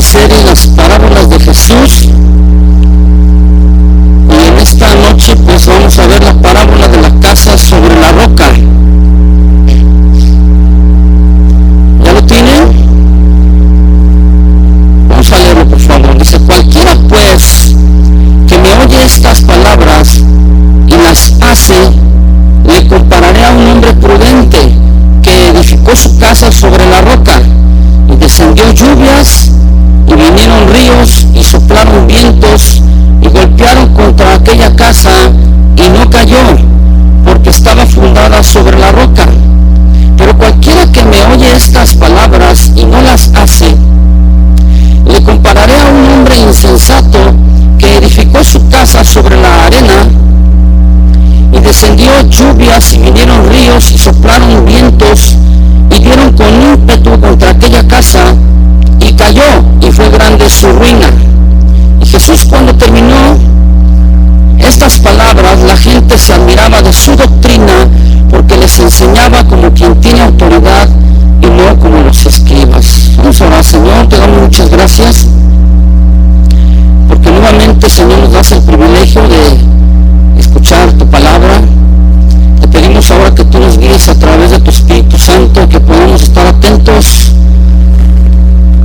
serie Las Parábolas de Jesús, y en esta noche pues vamos a ver la parábola de la casa sobre la roca. ¿Ya lo tienen? Vamos a leerlo, por favor. Dice: cualquiera pues que me oye estas palabras y las hace, le compararé a un hombre prudente que edificó su casa sobre la roca, y descendió lluvias, y vinieron ríos, y soplaron vientos, y golpearon contra aquella casa, y no cayó, porque estaba fundada sobre la roca. Pero cualquiera que me oye estas palabras y no las hace, le compararé a un hombre insensato que edificó su casa sobre la arena, y descendió lluvias, y vinieron ríos, y soplaron vientos, y dieron con ímpetu contra aquella casa, y cayó, y fue grande su ruina. Y Jesús, cuando terminó estas palabras, la gente se admiraba de su doctrina, porque les enseñaba como quien tiene autoridad y no como los escribas. Vamos a orar. Señor, te damos muchas gracias, porque nuevamente, Señor, nos das el privilegio de escuchar tu palabra. Te pedimos ahora que tú nos guíes a través de tu Espíritu Santo, que podamos estar atentos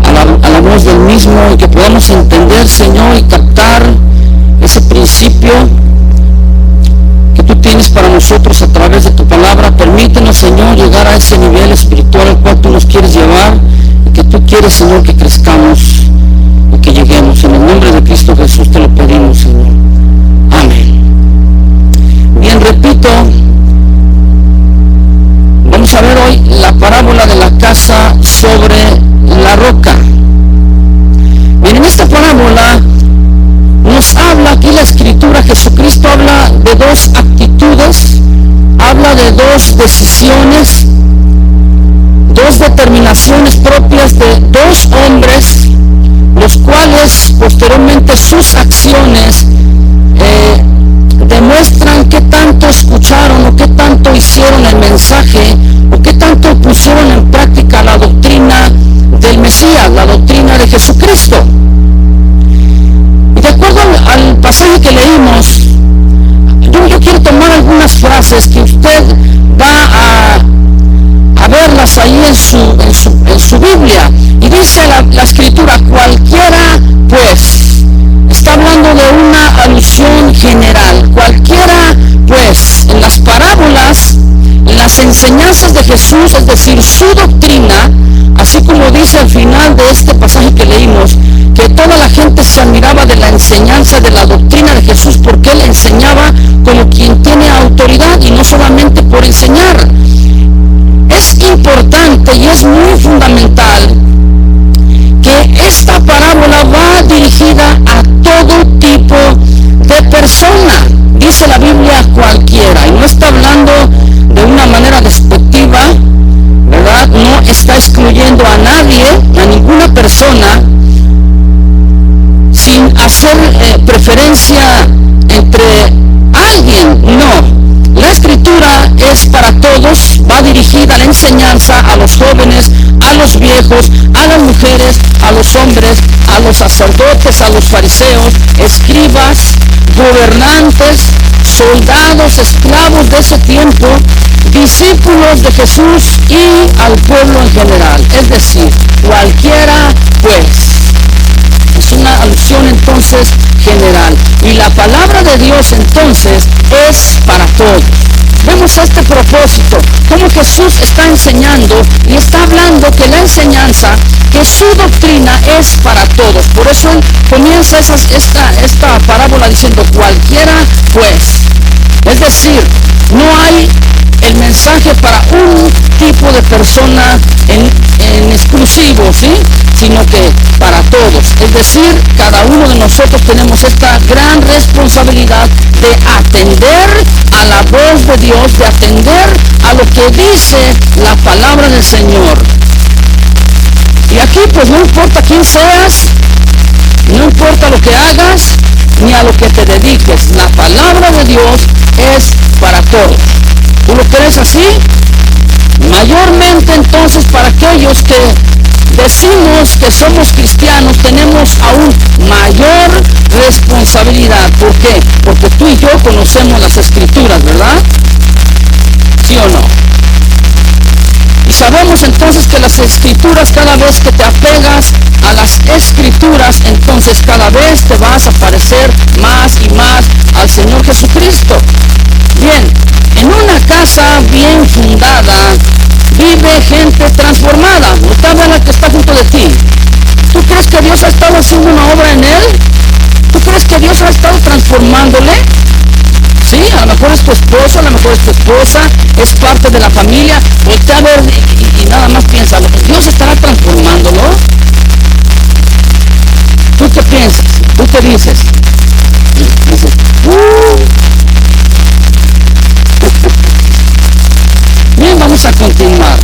a la voz del mismo, y que podamos entender, Señor, y captar ese principio que tú tienes para nosotros a través de tu palabra. Permítenos, Señor, llegar a ese nivel espiritual al cual tú nos quieres llevar, y que tú quieres, Señor, que crezcamos y que lleguemos. En el nombre de Cristo Jesús te lo pedimos, Señor. Amén. Bien, repito, vamos a ver hoy la parábola de la casa sobre la roca. Bien, en esta parábola nos habla aquí la Escritura. Jesucristo habla de dos actitudes, habla de dos decisiones, dos determinaciones propias de dos hombres, los cuales posteriormente sus acciones demuestran qué tanto escucharon o qué tanto hicieron el mensaje o qué tanto pusieron en práctica la doctrina del Mesías, la doctrina de Jesucristo. Y de acuerdo al pasaje que leímos, yo quiero tomar algunas frases que usted va a verlas ahí en su Biblia. Y dice la Escritura: cualquiera pues, está hablando de una alusión general. Cualquiera pues, en las parábolas, en las enseñanzas de Jesús, es decir, su doctrina, así como dice al final de este pasaje que leímos, que toda la gente se admiraba de la enseñanza, de la doctrina de Jesús, porque él enseñaba como quien tiene autoridad y no solamente por enseñar. Es importante y es muy fundamental que esta parábola va dirigida a todo tipo de persona. Dice la Biblia cualquiera, y no está hablando de una manera despectiva, ¿verdad? No está excluyendo a nadie, a ninguna persona, sin hacer preferencia entre alguien. No, la Escritura es para todos, va dirigida la enseñanza a los jóvenes, a los viejos, a las mujeres, a los hombres, a los sacerdotes, a los fariseos, escribas, gobernantes, soldados, esclavos de ese tiempo, discípulos de Jesús y al pueblo en general. Es decir, cualquiera pues. Es una alusión entonces general. Y la palabra de Dios entonces es para todos. Vemos este propósito, cómo Jesús está enseñando y está hablando que la enseñanza, que su doctrina es para todos. Por eso él comienza esta parábola diciendo cualquiera pues. Es decir, no hay el mensaje para un tipo de persona en exclusivo, ¿sí? Sino que para todos. Es decir, cada uno de nosotros tenemos esta gran responsabilidad de atender a la voz de Dios, de atender a lo que dice la palabra del Señor. Y aquí pues no importa quién seas, no importa lo que hagas, ni a lo que te dediques, la palabra de Dios es para todos. ¿Tú lo crees así? Mayormente entonces para aquellos que decimos que somos cristianos, tenemos aún mayor responsabilidad. ¿Por qué? Porque tú y yo conocemos las Escrituras, ¿verdad? ¿Sí o no? Y sabemos entonces que las Escrituras, cada vez que te apegas a las Escrituras, entonces cada vez te vas a parecer más y más al Señor Jesucristo. Bien, en una casa bien fundada vive gente transformada. Usted ve la que está junto de ti. ¿Tú crees que Dios ha estado haciendo una obra en él? ¿Tú crees que Dios ha estado transformándole? Sí, a lo mejor es tu esposo, a lo mejor es tu esposa, es parte de la familia. Voltea a ver y nada más piensa, ¿Dios estará transformándolo? ¿Tú qué piensas? ¿Tú qué dices? Dices, Bien, vamos a continuar.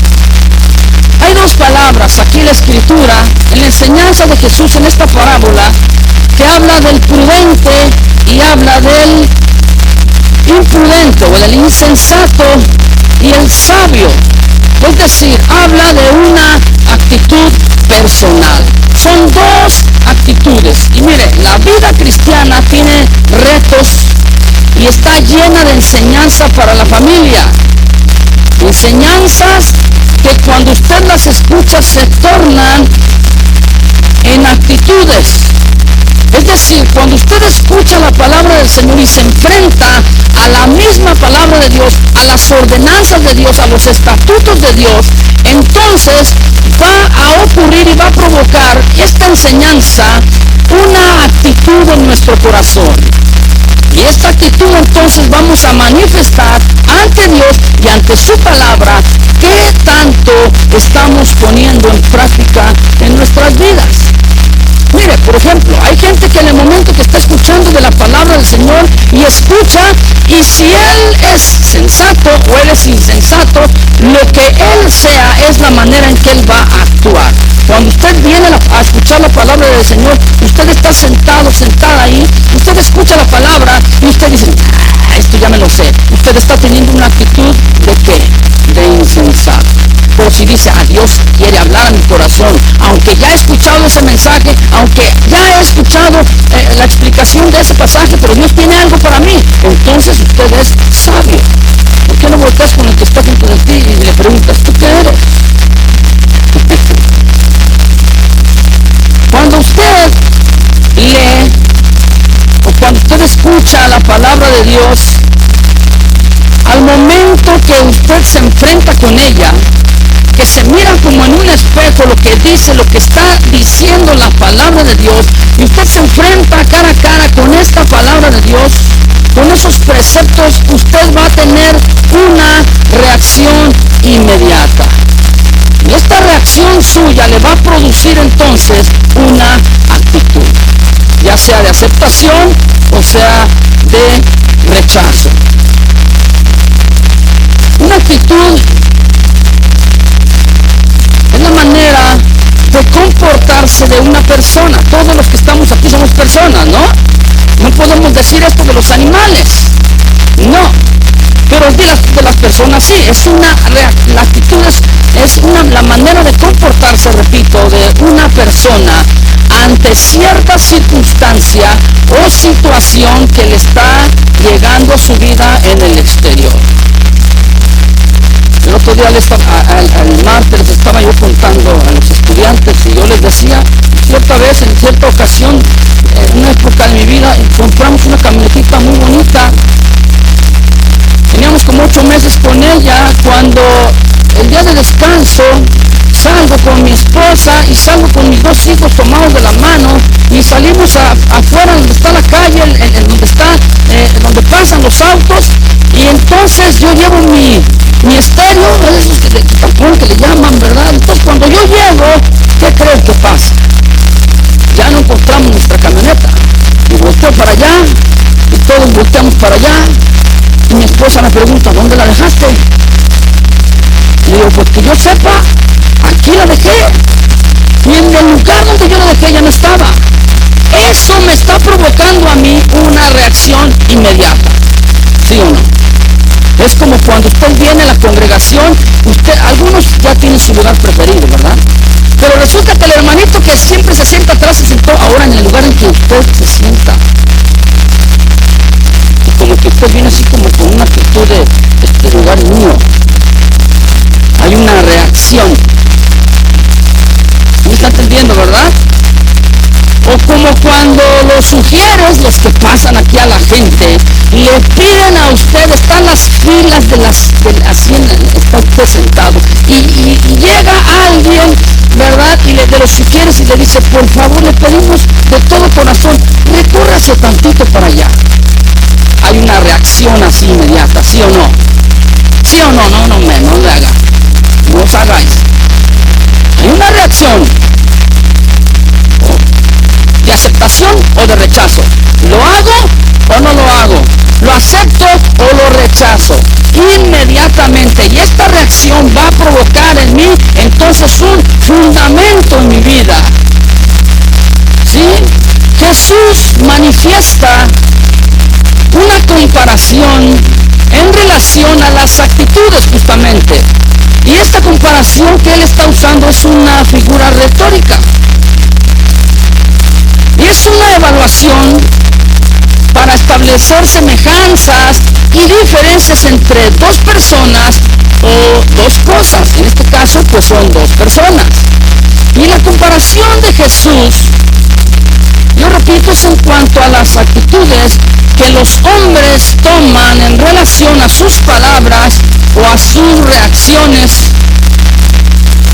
Hay dos palabras aquí en la Escritura, en la enseñanza de Jesús en esta parábola, que habla del prudente y habla del imprudente, o el insensato y el sabio. Es decir, habla de una actitud personal. Son dos actitudes. Y mire, la vida cristiana tiene retos y está llena de enseñanza para la familia. Enseñanzas que cuando usted las escucha se tornan en actitudes. Es decir, cuando usted escucha la palabra del Señor y se enfrenta a la misma palabra de Dios, a las ordenanzas de Dios, a los estatutos de Dios, entonces va a ocurrir y va a provocar esta enseñanza una actitud en nuestro corazón. Y esta actitud entonces vamos a manifestar ante Dios y ante su palabra qué tanto estamos poniendo en práctica en nuestras vidas. Mire, por ejemplo, hay gente que en el momento que está escuchando de la palabra del Señor y escucha, y si él es sensato o él es insensato, lo que él sea es la manera en que él va a actuar. Cuando usted viene a escuchar la palabra del Señor, usted está sentado, sentada ahí, usted escucha la palabra y usted dice, esto ya me lo sé. Usted está teniendo una actitud ¿de qué? De insensato. Pero si dice, Dios quiere hablar a mi corazón, aunque ya he escuchado ese mensaje, aunque ya he escuchado la explicación de ese pasaje, pero Dios tiene algo para mí, entonces usted es sabio. ¿Por qué no volteas con el que está junto de ti y le preguntas, ¿tú qué eres? Cuando usted lee o cuando usted escucha la palabra de Dios, al momento que usted se enfrenta con ella, que se mira como en un espejo lo que dice, lo que está diciendo la palabra de Dios, y usted se enfrenta cara a cara con esta palabra de Dios, con esos preceptos, usted va a tener una reacción inmediata. Y esta reacción suya le va a producir entonces una actitud, ya sea de aceptación o sea de rechazo. Una actitud es la manera de comportarse de una persona. Todos los que estamos aquí somos personas, ¿no? No podemos decir esto de los animales, no. Pero de las personas sí, la actitud la manera de comportarse, repito, de una persona ante cierta circunstancia o situación que le está llegando a su vida en el exterior. El otro día al martes les estaba yo contando a los estudiantes y yo les decía, cierta vez, en cierta ocasión, en una época de mi vida, compramos una camionetita muy bonita. Teníamos como 8 meses con ella. Cuando el día de descanso salgo con mi esposa y salgo con mis 2 hijos tomados de la mano y salimos afuera donde está la calle, donde pasan los autos, y entonces yo llevo mi estéreo, esos de tapón que le llaman, ¿verdad? Entonces cuando yo llego, ¿qué creen que pasa? Ya no encontramos nuestra camioneta. Y volteo para allá, y todos volteamos para allá, y mi esposa me pregunta, ¿dónde la dejaste? Y le digo, pues que yo sepa, aquí la dejé. Y en el lugar donde yo la dejé ya no estaba. Eso me está provocando a mí una reacción inmediata. ¿Sí o no? Es como cuando usted viene a la congregación, algunos ya tienen su lugar preferido, ¿verdad? Pero resulta que siempre se sienta atrás se sentó ahora en el lugar en que usted se sienta. Y como que usted viene así como con una actitud de este lugar es mío. Hay una reacción. ¿Me está entendiendo, verdad? O como cuando los sugieres, los que pasan aquí a la gente, le piden a usted, están las filas así está usted sentado, y llega alguien, ¿verdad? Y de los sugieres y le dice, por favor, le pedimos de todo corazón, recórrase tantito para allá. Hay una reacción así inmediata, ¿sí o no? ¿Sí o no? No le haga. No os hagáis. Hay una reacción de aceptación o de rechazo. ¿Lo hago o no lo hago? ¿Lo acepto o lo rechazo? Inmediatamente. Y esta reacción va a provocar en mí entonces un fundamento en mi vida. ¿Sí? Jesús manifiesta una comparación en relación a las actitudes justamente. Y esta comparación que él está usando es una figura retórica. Y es una evaluación para establecer semejanzas y diferencias entre dos personas o dos cosas. En este caso, pues son dos personas. Y la comparación de Jesús, yo repito, es en cuanto a las actitudes que los hombres toman en relación a sus palabras o a sus reacciones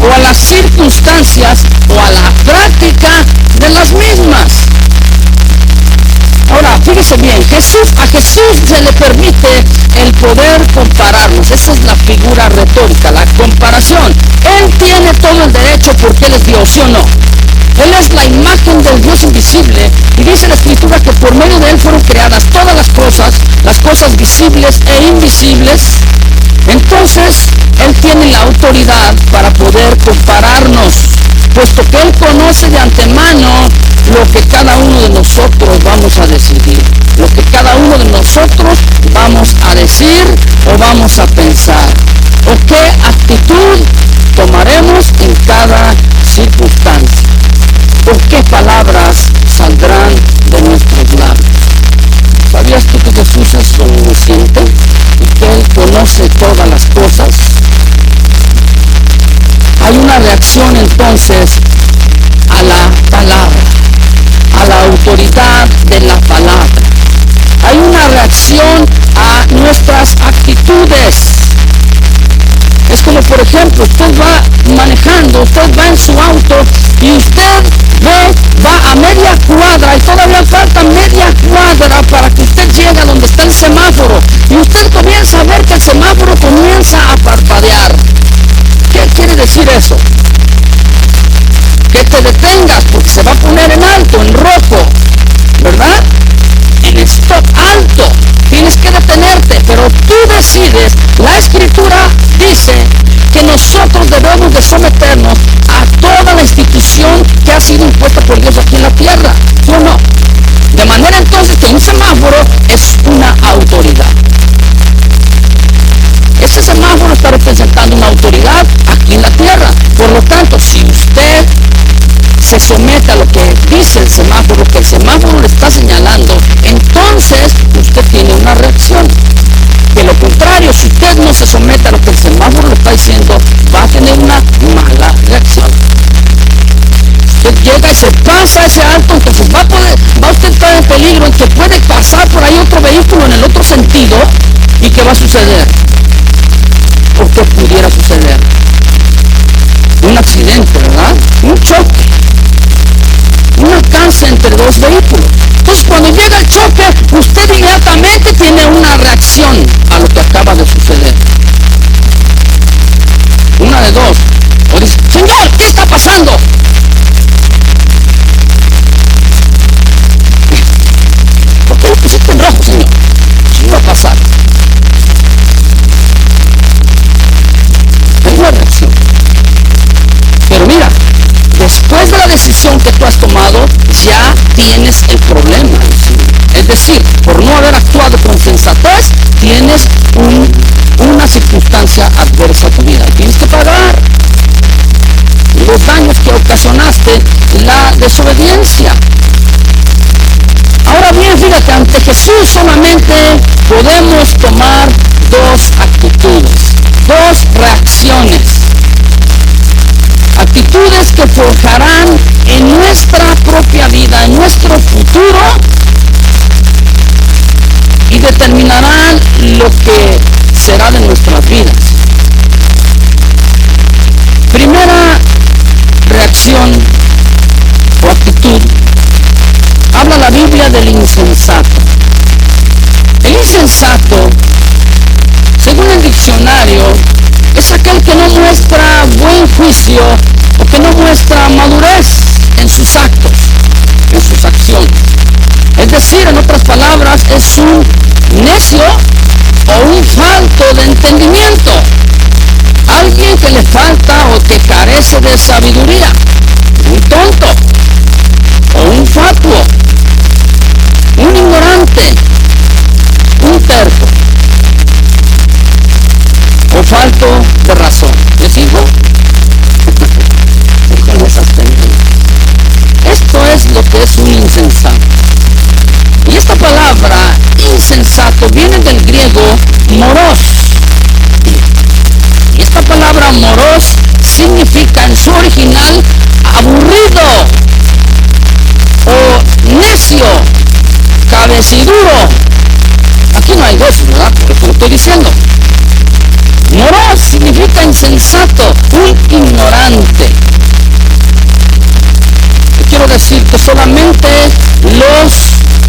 o a las circunstancias o a la práctica de las mismas. Ahora, fíjese bien, a Jesús se le permite el poder compararnos. Esa es la figura retórica, la comparación. Él tiene todo el derecho porque Él es Dios, ¿sí o no? Él es la imagen del Dios invisible y dice la Escritura que por medio de Él fueron creadas todas las cosas visibles e invisibles. Entonces, Él tiene la autoridad para poder compararnos, puesto que Él conoce de antemano lo que cada uno de nosotros vamos a decidir, lo que cada uno de nosotros vamos a decir o vamos a pensar, o qué actitud tomaremos en cada circunstancia, o qué palabras saldrán de nuestros labios. ¿Sabías tú que Jesús es omnisciente y que Él conoce todas las cosas? Hay una reacción entonces a la palabra, a la autoridad de la palabra. Hay una reacción a nuestras actitudes. Es como, por ejemplo, usted va manejando, usted va en su auto y usted va a media cuadra y todavía falta media cuadra para que usted llegue a donde está el semáforo. Y usted comienza a ver que el semáforo comienza a parpadear. ¿Qué quiere decir eso? Que te detengas porque se va a poner en alto, en rojo, ¿verdad? En stop alto. Tienes que detenerte, pero tú decides. La Escritura dice que nosotros debemos de someternos a toda la institución que ha sido impuesta por Dios aquí en la tierra, ¿sí o no? De manera entonces que un semáforo es una autoridad. Ese semáforo está representando una autoridad aquí en la tierra. Por lo tanto, si usted se somete a lo que dice el semáforo, que el semáforo le está señalando, entonces usted tiene una reacción. De lo contrario, si usted no se somete a lo que el semáforo le está diciendo, va a tener una mala reacción. Usted llega y se pasa ese alto, entonces va usted a estar en peligro en que puede pasar por ahí otro vehículo en el otro sentido. ¿Y qué va a suceder? ¿O qué pudiera suceder? Un accidente, ¿verdad? Un choque. Un alcance entre dos vehículos. Entonces, cuando llega el choque, usted inmediatamente tiene una reacción a lo que acaba de suceder. Una de dos. O dice, Señor, ¿qué está pasando? ¿Por qué lo pusiste en rojo, Señor? ¿Qué iba a pasar? Es una reacción. Pero mira, después de la decisión que tú has tomado, ya tienes el problema. Es decir, por no haber actuado con sensatez, tienes una circunstancia adversa a tu vida. Tienes que pagar. ¿Sí? los daños que ocasionaste, la desobediencia. Ahora bien, fíjate, ante Jesús solamente podemos tomar dos actitudes, dos reacciones. Actitudes que forjarán en nuestra propia vida, en nuestro futuro, y determinarán lo que será de nuestras vidas. Primera reacción o actitud, habla la Biblia del insensato. El insensato, según el diccionario, es aquel que no muestra buen juicio o que no muestra madurez en sus actos, en sus acciones. Es decir, en otras palabras, es un necio o un falto de entendimiento. Alguien que le falta o que carece de sabiduría. Un tonto o un fatuo, un ignorante, un terco o falto de razón. ¿Les digo? Con esas tendencias. Esto es lo que es un insensato. Y esta palabra insensato viene del griego moros. Y esta palabra moros significa en su original aburrido o necio, cabeciduro. Aquí no hay dos, ¿verdad? Por eso lo estoy diciendo. Moros significa insensato, un ignorante. Yo quiero decir que solamente los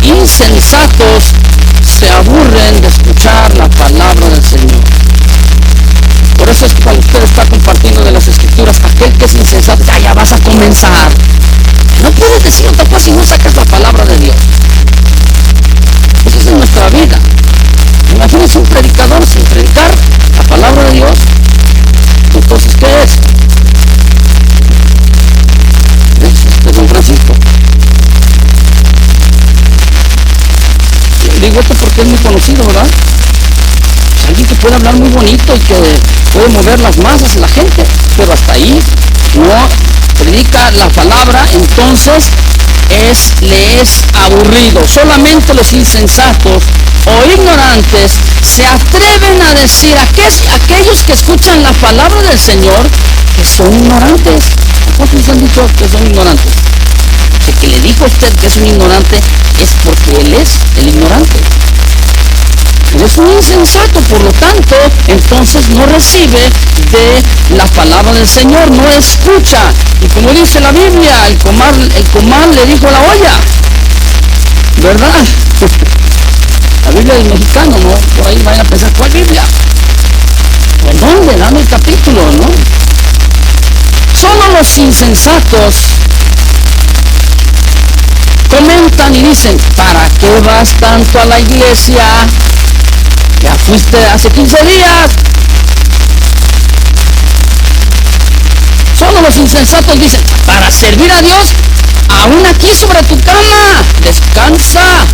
insensatos se aburren de escuchar la palabra del Señor. Por eso es que cuando usted está compartiendo de las Escrituras, aquel que es insensato, ya vas a comenzar. No puedes decir otra cosa si no sacas la palabra de Dios. Eso es en nuestra vida. Imagínense un predicador sin predicar la palabra de Dios. Entonces, ¿qué es? Es don Francisco. Digo esto porque es muy conocido, ¿verdad? Es alguien que puede hablar muy bonito y que puede mover las masas de la gente, pero hasta ahí no predica la palabra, entonces le es aburrido. Solamente los insensatos o ignorantes se atreven a decir a aquellos que escuchan la palabra del Señor que son ignorantes. ¿Cuántos han dicho que son ignorantes? El que le dijo a usted que es un ignorante es porque él es el ignorante. Él es un insensato, por lo tanto, entonces no recibe de la palabra del Señor, no escucha. Y como dice la Biblia, el comal le dijo a la olla, ¿verdad? La Biblia del mexicano, ¿no? Por ahí vayan a pensar, ¿cuál Biblia? ¿Por dónde? Dame el capítulo, ¿no? Solo los insensatos comentan y dicen, ¿para qué vas tanto a la iglesia? Ya fuiste hace 15 días. Solo los insensatos dicen, para servir a Dios, aún aquí sobre tu cama, descansa.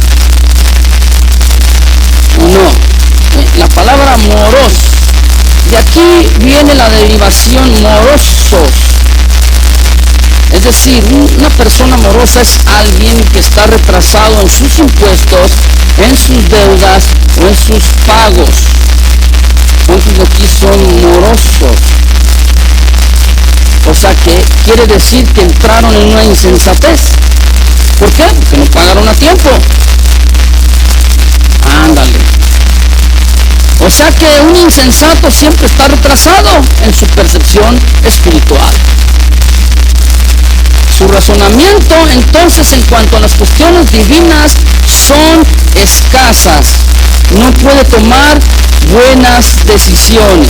No, la palabra moros, de aquí viene la derivación morosos. Es decir, una persona morosa es alguien que está retrasado en sus impuestos, en sus deudas o en sus pagos. ¿Cuántos de aquí son morosos? O sea que quiere decir que entraron en una insensatez. ¿Por qué? Porque no pagaron a tiempo. Ándale. O sea que un insensato siempre está retrasado en su percepción espiritual. Su razonamiento entonces en cuanto a las cuestiones divinas son escasas. No puede tomar buenas decisiones.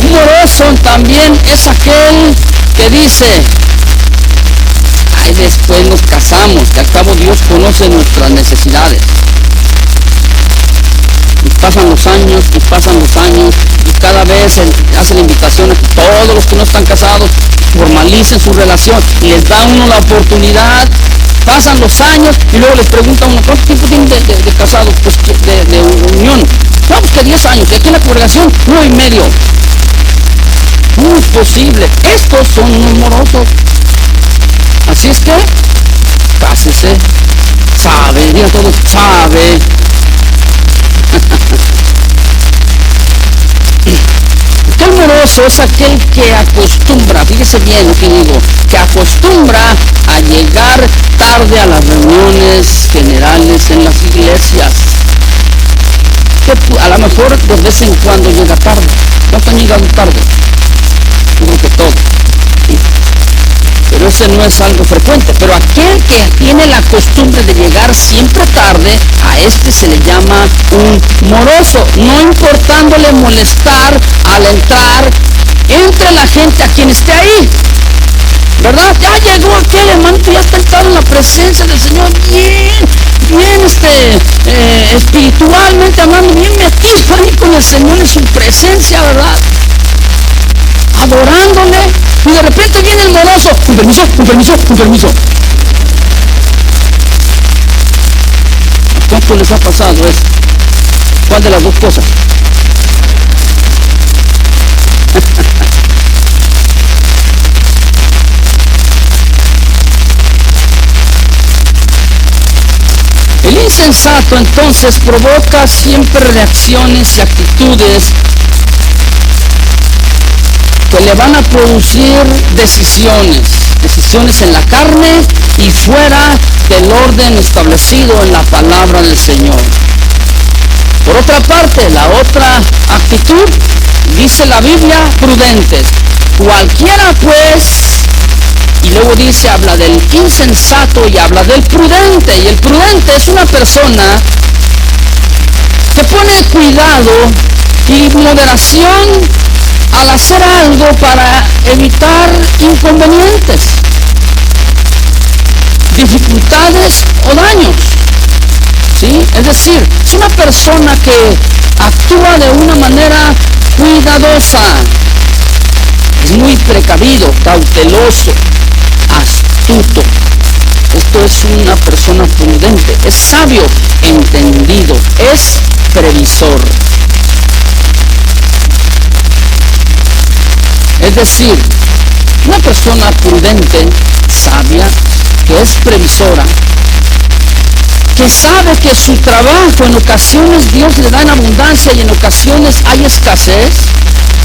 Un moroso también es aquel que dice, ay, después nos casamos, que al cabo Dios conoce nuestras necesidades. Y pasan los años, y cada vez hace la invitación a que todos los que no están casados formalicen su relación, y les da uno la oportunidad. Pasan los años y luego les pregunta a uno, ¿cuánto tiempo tienen de casado? Pues de unión. No, pues que 10 años, y aquí en la congregación 9 y medio. Muy posible. Estos son unos morosos. Así es que, cásese. Sabe, diga todo, sabe. El moroso es aquel que acostumbra, fíjese bien lo que digo, que acostumbra a llegar tarde a las reuniones generales en las iglesias. Que a lo mejor de vez en cuando llega tarde. ¿Cuánto han llegado tarde? Yo creo que todo. ¿Sí? Pero ese no es algo frecuente. Pero aquel que tiene la costumbre de llegar siempre tarde, a este se le llama un moroso, no importándole molestar al entrar entre la gente a quien esté ahí. ¿Verdad? Ya llegó aquel hermano, ya está entrado en la presencia del Señor, bien espiritualmente hablando, bien metido ahí con el Señor en su presencia, ¿verdad? Adorándole, y de repente viene el moroso, un permiso. ¿Cuánto les ha pasado eso? ¿Cuál de las dos cosas? El insensato entonces provoca siempre reacciones y actitudes que le van a producir decisiones en la carne y fuera del orden establecido en la palabra del Señor. Por otra parte, la otra actitud, dice la Biblia, prudentes. Cualquiera pues, y luego dice, habla del insensato y habla del prudente. Y el prudente es una persona que pone cuidado y moderación al hacer algo para evitar inconvenientes, dificultades o daños. ¿Sí? Es decir, es una persona que actúa de una manera cuidadosa, es muy precavido, cauteloso, astuto. Esto es una persona prudente, es sabio, entendido, es previsor. Es decir, una persona prudente, sabia, que es previsora, que sabe que su trabajo en ocasiones Dios le da en abundancia y en ocasiones hay escasez.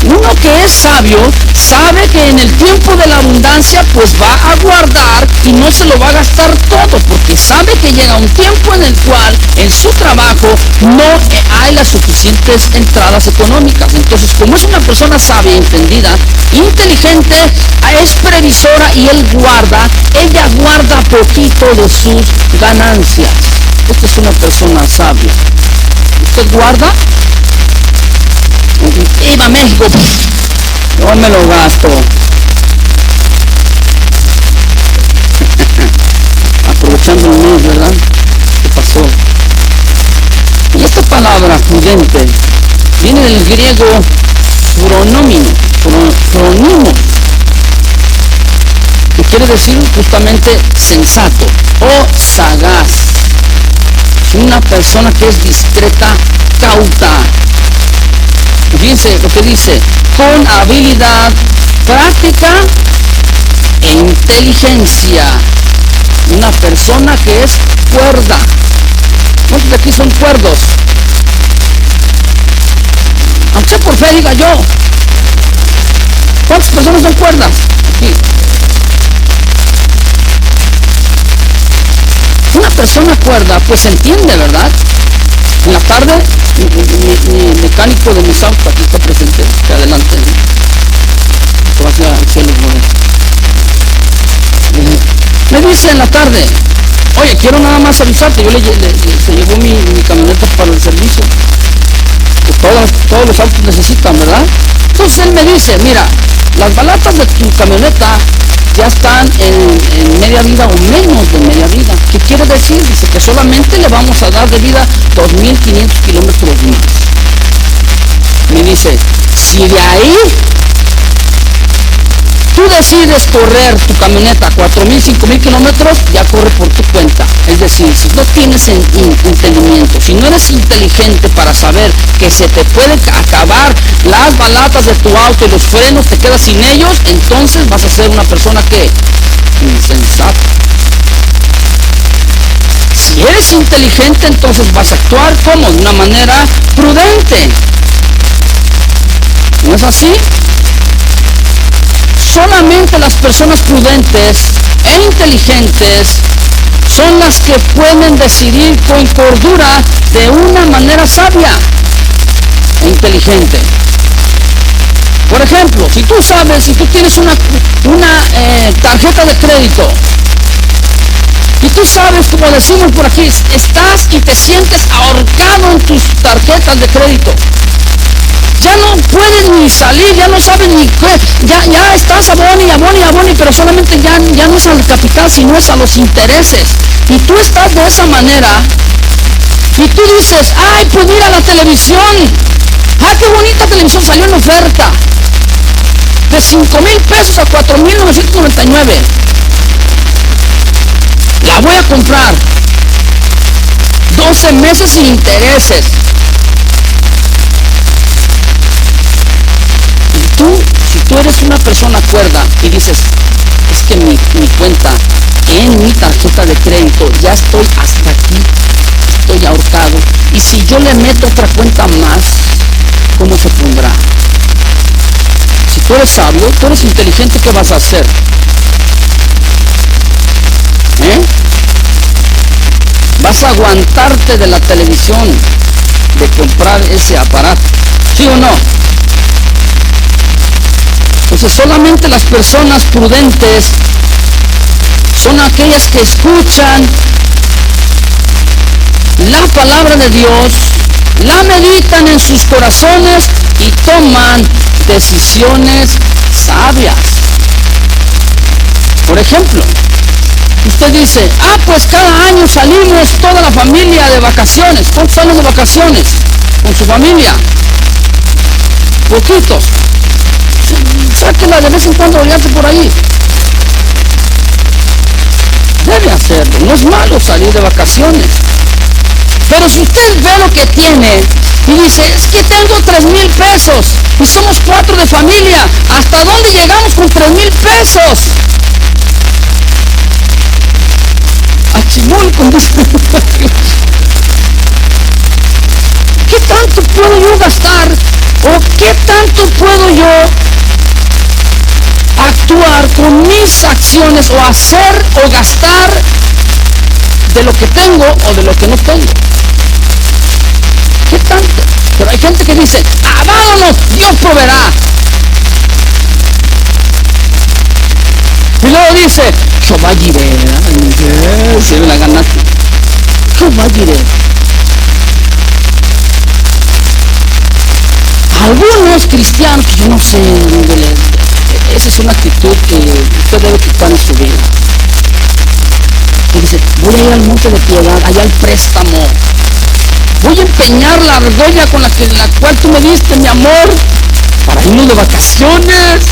Uno que es sabio sabe que en el tiempo de la abundancia pues va a guardar y no se lo va a gastar todo, porque sabe que llega un tiempo en el cual en su trabajo no hay las suficientes entradas económicas. Entonces, como es una persona sabia, entendida, inteligente, es previsora y ella guarda poquito de sus ganancias. Esta es una persona sabia. ¿Usted guarda? Iba a México, yo me lo gasto. Aprovechando el mes, ¿verdad? ¿Qué pasó? Y esta palabra prudente viene del griego fronómino, que quiere decir justamente sensato o sagaz. Es una persona que es discreta, cauta. Fíjense lo que dice, con habilidad, práctica e inteligencia. Una persona que es cuerda. ¿Cuántos de aquí son cuerdos? Aunque por fe diga yo. ¿Cuántas personas son cuerdas? Aquí. Una persona cuerda, pues entiende, ¿verdad? En la tarde, mi mecánico de mis autos aquí está presente, que adelante, que va hacia el cielo. Me dice en la tarde, oye, quiero nada más avisarte, se llevó mi camioneta para el servicio, que todos los autos necesitan, ¿verdad? Entonces él me dice, mira, las balatas de tu camioneta ya están en media vida o menos de media vida. ¿Qué quiere decir? Dice que solamente le vamos a dar de vida 2.500 kilómetros más. Me dice, si de ahí tú tú decides correr tu camioneta a 4,000, 5,000 kilómetros, ya corre por tu cuenta. Es decir, si no tienes entendimiento, si no eres inteligente para saber que se te pueden acabar las balatas de tu auto y los frenos, te quedas sin ellos, entonces vas a ser una persona que insensata. Si eres inteligente, entonces vas a actuar como de una manera prudente. ¿No es así? Solamente las personas prudentes e inteligentes son las que pueden decidir con cordura de una manera sabia e inteligente. Por ejemplo, si tú tienes una tarjeta de crédito, y tú sabes, como decimos por aquí, estás y te sientes ahorcado en tus tarjetas de crédito. Ya no puedes ni salir, ya no sabes ni qué, ya estás aboni, pero solamente ya no es al capital, sino es a los intereses. Y tú estás de esa manera, y tú dices, ay, pues mira la televisión, ay, qué bonita televisión, salió en oferta, de 5,000 pesos a 4,999. La voy a comprar, 12 meses sin intereses. Si tú eres una persona cuerda y dices, es que mi cuenta en mi tarjeta de crédito, ya estoy hasta aquí, estoy ahorcado, y si yo le meto otra cuenta más, ¿cómo se pondrá? Si tú eres sabio, tú eres inteligente, ¿qué vas a hacer? Vas a aguantarte de la televisión, de comprar ese aparato, ¿sí o no? Entonces solamente las personas prudentes son aquellas que escuchan la palabra de Dios, la meditan en sus corazones y toman decisiones sabias. Por ejemplo, usted dice, pues cada año salimos toda la familia de vacaciones. ¿Cuántos años de vacaciones con su familia? Poquitos. Sáquela de vez en cuando, olvídate por ahí. Debe hacerlo, no es malo salir de vacaciones. Pero si usted ve lo que tiene y dice, es que tengo 3,000 pesos y somos 4 de familia, ¿hasta dónde llegamos con 3,000 pesos? A Chimulco. ¿Qué tanto puedo yo gastar? ¿O qué tanto puedo yo actuar con mis acciones o hacer o gastar de lo que tengo o de lo que no tengo? ¿Qué tanto? Pero hay gente que dice, vámonos, Dios proveerá. Y luego dice, Jehová Jireh, se ve la ganaste. Jehová Jireh. Algunos cristianos, yo no sé, esa es una actitud que usted debe quitar en su vida. Y dice, voy a ir al monte de piedad, allá al préstamo. Voy a empeñar la argolla con la cual tú me diste, mi amor, para irnos de vacaciones.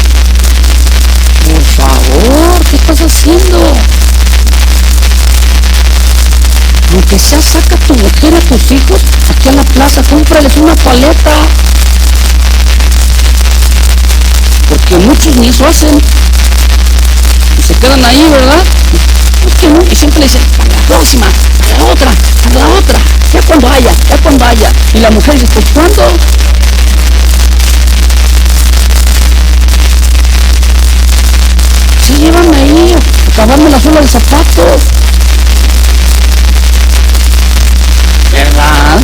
Por favor, ¿qué estás haciendo? Aunque sea, saca a tu mujer, a tus hijos, aquí a la plaza, cómprales una paleta. Porque muchos ni eso hacen. Y se quedan ahí, ¿verdad? Es que no, y siempre le dicen, para la próxima, para la otra, ya cuando haya. Y la mujer dice, pues ¿cuándo? Sí, llévame ahí, acabarme la suela de zapatos. ¿Verdad?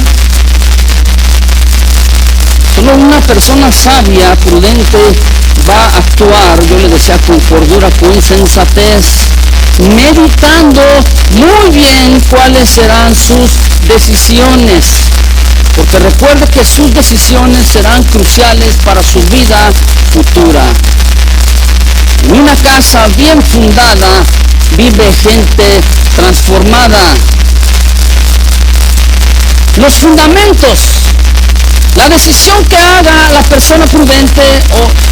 Solo una persona sabia, prudente, va a actuar, yo le decía, con cordura, con sensatez, meditando muy bien cuáles serán sus decisiones, porque recuerde que sus decisiones serán cruciales para su vida futura. En una casa bien fundada vive gente transformada. Los fundamentos La decisión que haga la persona prudente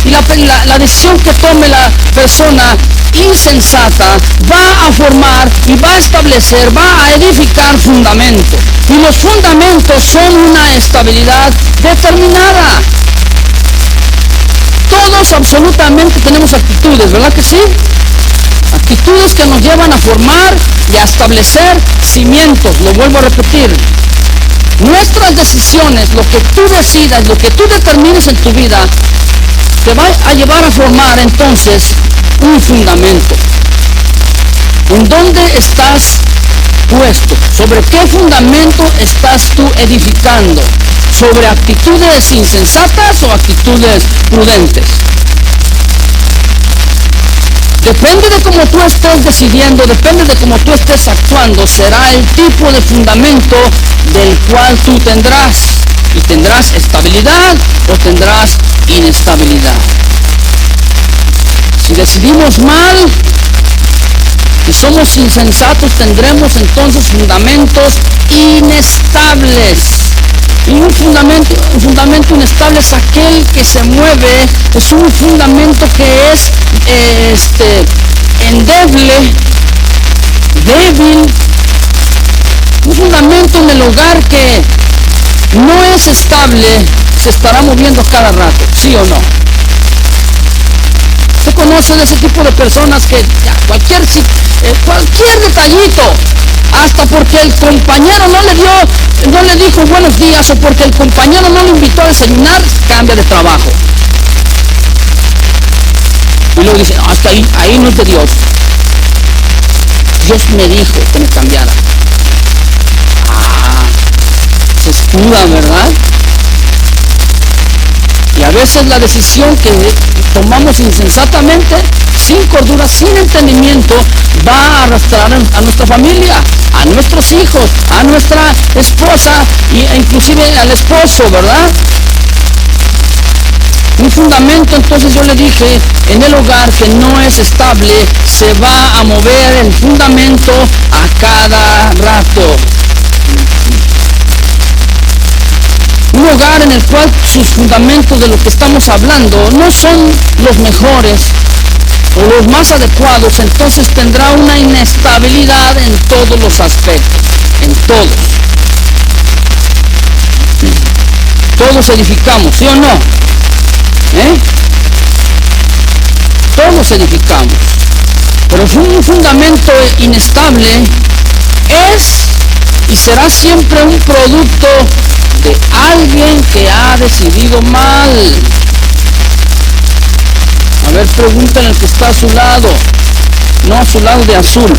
y la decisión que tome la persona insensata va a formar y va a establecer, va a edificar fundamentos. Y los fundamentos son una estabilidad determinada. Todos absolutamente tenemos actitudes, ¿verdad que sí? Actitudes que nos llevan a formar y a establecer cimientos, lo vuelvo a repetir. Nuestras decisiones, lo que tú decidas, lo que tú determines en tu vida, te va a llevar a formar entonces un fundamento. ¿En dónde estás puesto? ¿Sobre qué fundamento estás tú edificando? ¿Sobre actitudes insensatas o actitudes prudentes? Depende de cómo tú estés decidiendo, depende de cómo tú estés actuando, será el tipo de fundamento del cual tú tendrás. Y tendrás estabilidad o tendrás inestabilidad. Si decidimos mal y somos insensatos, tendremos entonces fundamentos inestables. Y un fundamento inestable es aquel que se mueve, es un fundamento que es endeble, débil, un fundamento en el hogar que no es estable, se estará moviendo cada rato, ¿sí o no? ¿Se conoce de ese tipo de personas que cualquier detallito, hasta porque el compañero no le dijo buenos días o porque el compañero no lo invitó a desayunar, cambia de trabajo? Y luego dice, no, hasta ahí no es de Dios. Dios me dijo que me cambiara. Se escuda, ¿verdad? Y a veces la decisión que tomamos insensatamente, sin cordura, sin entendimiento, va a arrastrar a nuestra familia, a nuestros hijos, a nuestra esposa e inclusive al esposo, ¿verdad? Un fundamento, entonces yo le dije, en el hogar que no es estable, se va a mover el fundamento a cada rato. Un hogar en el cual sus fundamentos de lo que estamos hablando no son los mejores o los más adecuados, entonces tendrá una inestabilidad en todos los aspectos, en todos. Todos edificamos, ¿sí o no? Todos edificamos, pero un fundamento inestable es y será siempre un producto de alguien que ha decidido mal. A ver, pregúntale al que está a su lado, no a su lado de azul,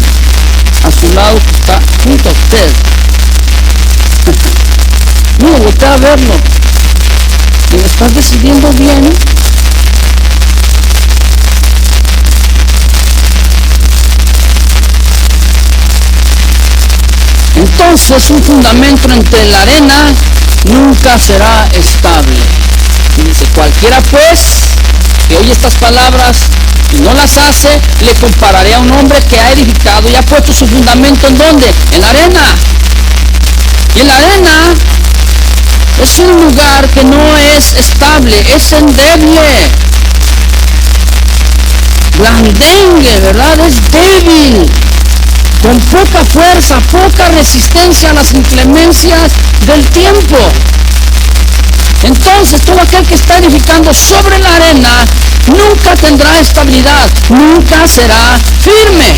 a su lado que está junto a usted. No, voltea a verlo. ¿Estás decidiendo bien? Entonces un fundamento entre la arena nunca será estable. Y dice, cualquiera pues que oye estas palabras y no las hace, le compararé a un hombre que ha edificado y ha puesto su fundamento ¿en dónde? En la arena. Y en la arena es un lugar que no es estable, es endeble, blandengue, ¿verdad? Es débil, con poca fuerza, poca resistencia a las inclemencias del tiempo. Entonces todo aquel que está edificando sobre la arena nunca tendrá estabilidad, nunca será firme.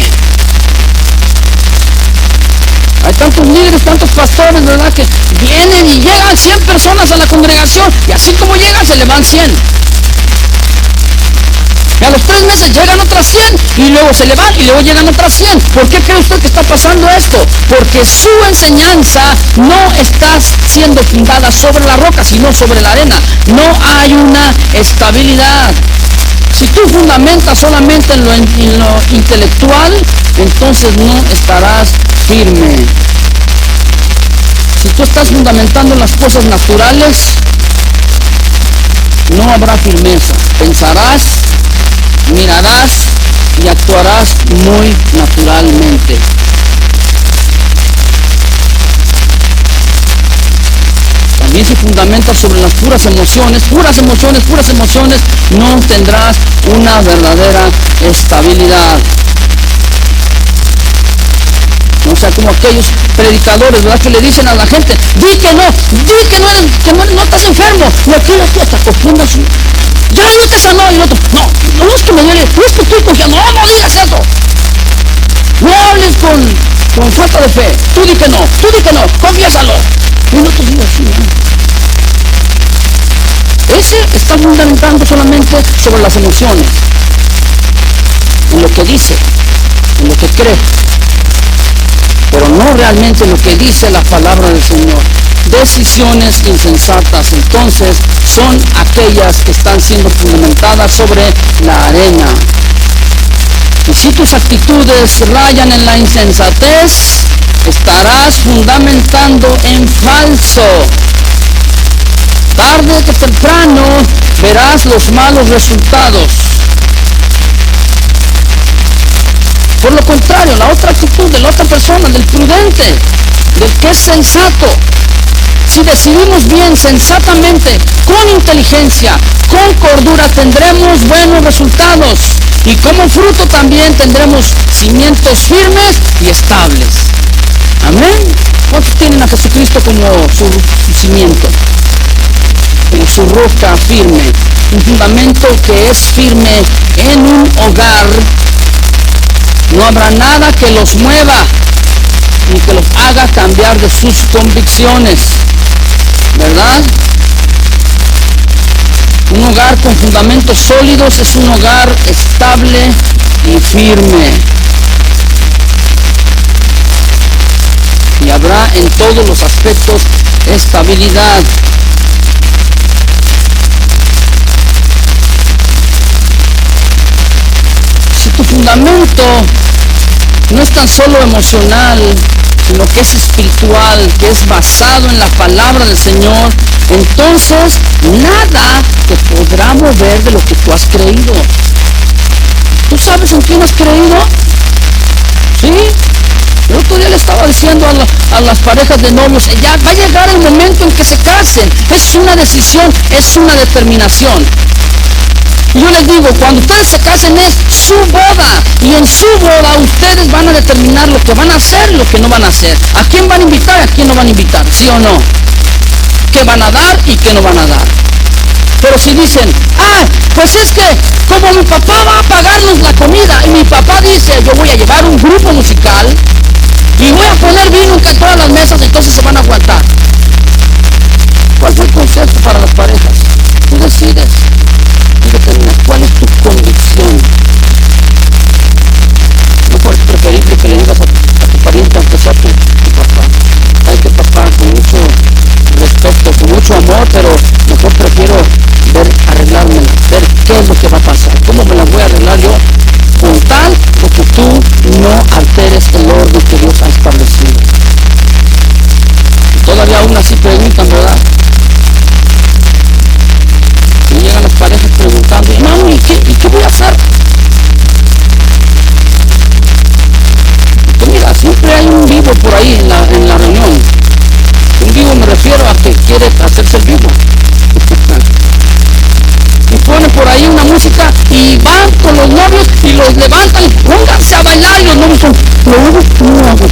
Hay tantos líderes, tantos pastores, ¿verdad?, que vienen y llegan 100 personas a la congregación y así como llegan se le van 100. Y a los 3 meses llegan otras 100 y luego se le van y luego llegan otras 100. ¿Por qué cree usted que está pasando esto? Porque su enseñanza no está siendo fundada sobre la roca, sino sobre la arena. No hay una estabilidad. Si tú fundamentas solamente en lo intelectual, entonces no estarás firme. Si tú estás fundamentando en las cosas naturales, no habrá firmeza. Pensarás, mirarás y actuarás muy naturalmente. También si fundamentas fundamentas sobre las puras emociones, no tendrás una verdadera estabilidad. O sea, como aquellos predicadores, ¿verdad?, que le dicen a la gente, di que no estás enfermo, y aquí hasta acostumbras, ya no te sanó, y el otro, no es que me duele, no es que estoy confiando, no digas eso, no hables con falta de fe, tú di que no, confiésalo, y el otro dice así, ¿no? Ese está fundamentando solamente sobre las emociones, en lo que dice, en lo que cree, pero no realmente lo que dice la palabra del Señor. Decisiones insensatas, entonces, son aquellas que están siendo fundamentadas sobre la arena. Y si tus actitudes rayan en la insensatez, estarás fundamentando en falso. Tarde que temprano verás los malos resultados. Por lo contrario, la otra actitud de la otra persona, del prudente, del que es sensato, si decidimos bien, sensatamente, con inteligencia, con cordura, tendremos buenos resultados. Y como fruto también tendremos cimientos firmes y estables. Amén. ¿Cuántos tienen a Jesucristo como su cimiento? Como su roca firme. Un fundamento que es firme en un hogar. No habrá nada que los mueva ni que los haga cambiar de sus convicciones, ¿verdad? Un hogar con fundamentos sólidos es un hogar estable y firme. Y habrá en todos los aspectos estabilidad. Si tu fundamento no es tan solo emocional, sino que es espiritual, que es basado en la palabra del Señor, entonces nada te podrá mover de lo que tú has creído. ¿Tú sabes en quién has creído? ¿Sí? El otro día le estaba diciendo a las parejas de novios, ya va a llegar el momento en que se casen. Es una decisión, es una determinación. Y yo les digo, cuando ustedes se casen es su boda, y en su boda ustedes van a determinar lo que van a hacer y lo que no van a hacer. ¿A quién van a invitar y a quién no van a invitar? ¿Sí o no? ¿Qué van a dar y qué no van a dar? Pero si dicen, pues es que como mi papá va a pagarnos la comida, y mi papá dice, yo voy a llevar un grupo musical y voy a poner vino en todas las mesas, entonces se van a aguantar. ¿Cuál fue el concepto para las parejas? Tú decides. ¿Cuál es tu convicción? No es preferible que le digas a tu pariente, aunque sea tu papá, ay, que papá, con mucho respeto, con mucho amor, pero mejor prefiero arreglarme, ver qué es lo que va a pasar, cómo me la voy a arreglar yo, con tal de que tú no alteres el orden que Dios ha establecido. Y todavía aún así preguntan, ¿verdad? Y llegan las parejas preguntando, hermano, ¿y qué voy a hacer? Pues mira, siempre hay un vivo por ahí en la reunión. Un vivo me refiero a que quiere hacerse el vivo. Y ponen por ahí una música y van con los novios y los levantan y pónganse a bailar, y los novios son, lo hago, no lo hago.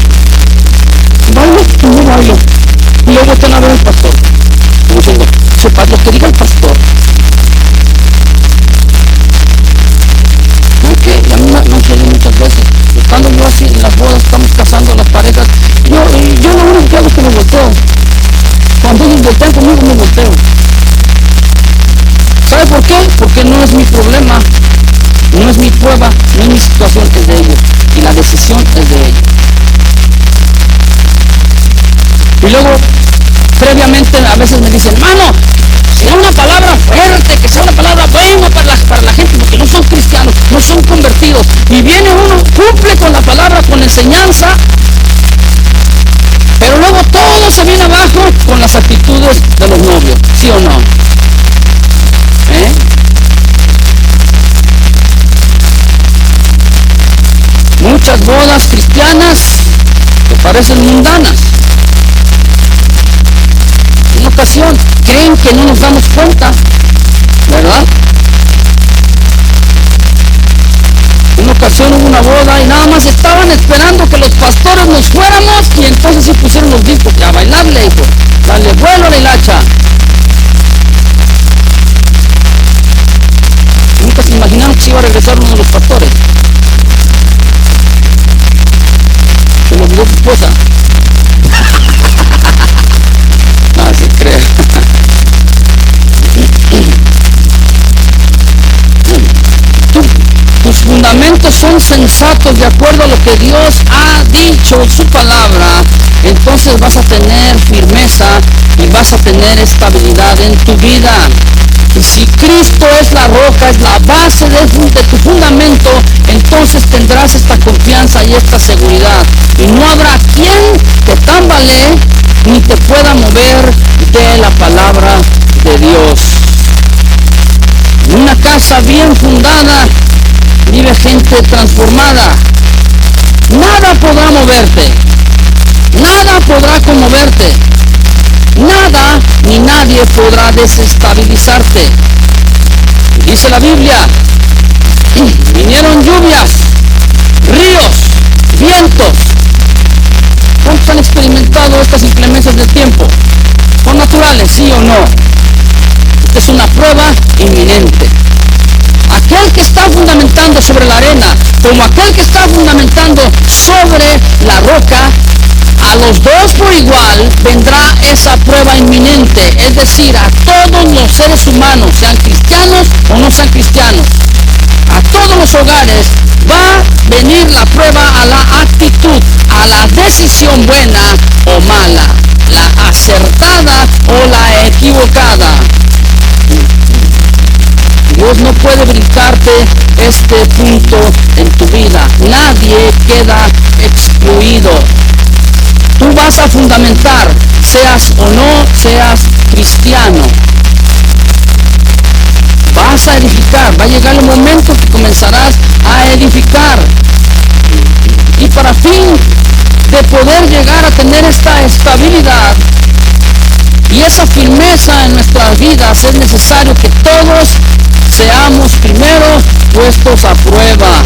Bailo y no bailo. Y luego están a ver el pastor, como diciendo, sepas lo que diga el pastor. Y a mí me sucede muchas veces, estando yo así en las bodas, estamos casando a las parejas, yo lo único que hago es que me volteo. Cuando ellos voltean conmigo, me volteo. ¿Sabe por qué? Porque no es mi problema, no es mi prueba, no es mi situación, es de ellos, y la decisión es de ellos. Y luego, previamente, a veces me dicen, hermano, sea una palabra fuerte, que sea una palabra buena para la gente, porque no son cristianos, no son convertidos. Y viene uno, cumple con la palabra, con la enseñanza, pero luego todo se viene abajo con las actitudes de los novios, ¿sí o no? Muchas bodas cristianas que parecen mundanas. No ocasión creen que no nos damos cuenta, ¿verdad? En una ocasión hubo una boda y nada más estaban esperando que los pastores nos fuéramos y entonces se pusieron los discos a bailarle, hijo. Dale vuelo a la hilacha. Nunca se imaginaron que se iba a regresar uno de los pastores. Se lo olvidó su esposa. No se cree. Tus fundamentos son sensatos de acuerdo a lo que Dios ha dicho en su palabra, entonces vas a tener firmeza y vas a tener estabilidad en tu vida. Y si Cristo es la roca, es la base de tu fundamento, entonces tendrás esta confianza y esta seguridad. Y no habrá quien te tambalee ni te pueda mover de la palabra de Dios. En una casa bien fundada vive gente transformada. Nada podrá moverte. Nada podrá conmoverte. Nada ni nadie podrá desestabilizarte. Dice la Biblia, vinieron lluvias, ríos, vientos. ¿Cuántos han experimentado estas inclemencias del tiempo? ¿Son naturales, sí o no? Esta es una prueba inminente. Aquel que está fundamentando sobre la arena, como aquel que está fundamentando sobre la roca, a los dos por igual vendrá esa prueba inminente, es decir, a todos los seres humanos, sean cristianos o no sean cristianos, a todos los hogares va a venir la prueba a la actitud, a la decisión buena o mala, la acertada o la equivocada. Dios no puede brincarte este punto en tu vida. Nadie queda excluido. Tú vas a fundamentar, seas o no seas cristiano. Vas a edificar. Va a llegar el momento que comenzarás a edificar. Y para fin de poder llegar a tener esta estabilidad y esa firmeza en nuestras vidas, es necesario que todos seamos primero puestos a prueba.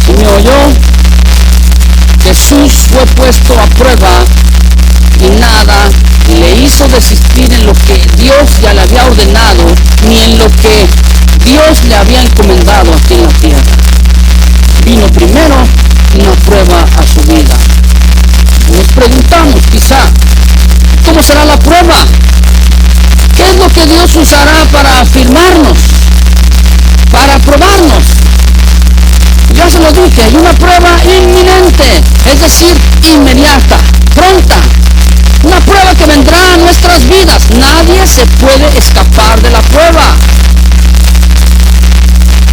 ¿Sí me oyó? Jesús fue puesto a prueba y nada le hizo desistir en lo que Dios ya le había ordenado, ni en lo que Dios le había encomendado aquí en la tierra. Vino primero una prueba a su vida. Nos preguntamos quizá, ¿cómo será la prueba? ¿Qué es lo que Dios usará para afirmarnos? Para probarnos. Ya se lo dije, hay una prueba inminente, es decir, inmediata, pronta. Una prueba que vendrá a nuestras vidas. Nadie se puede escapar de la prueba.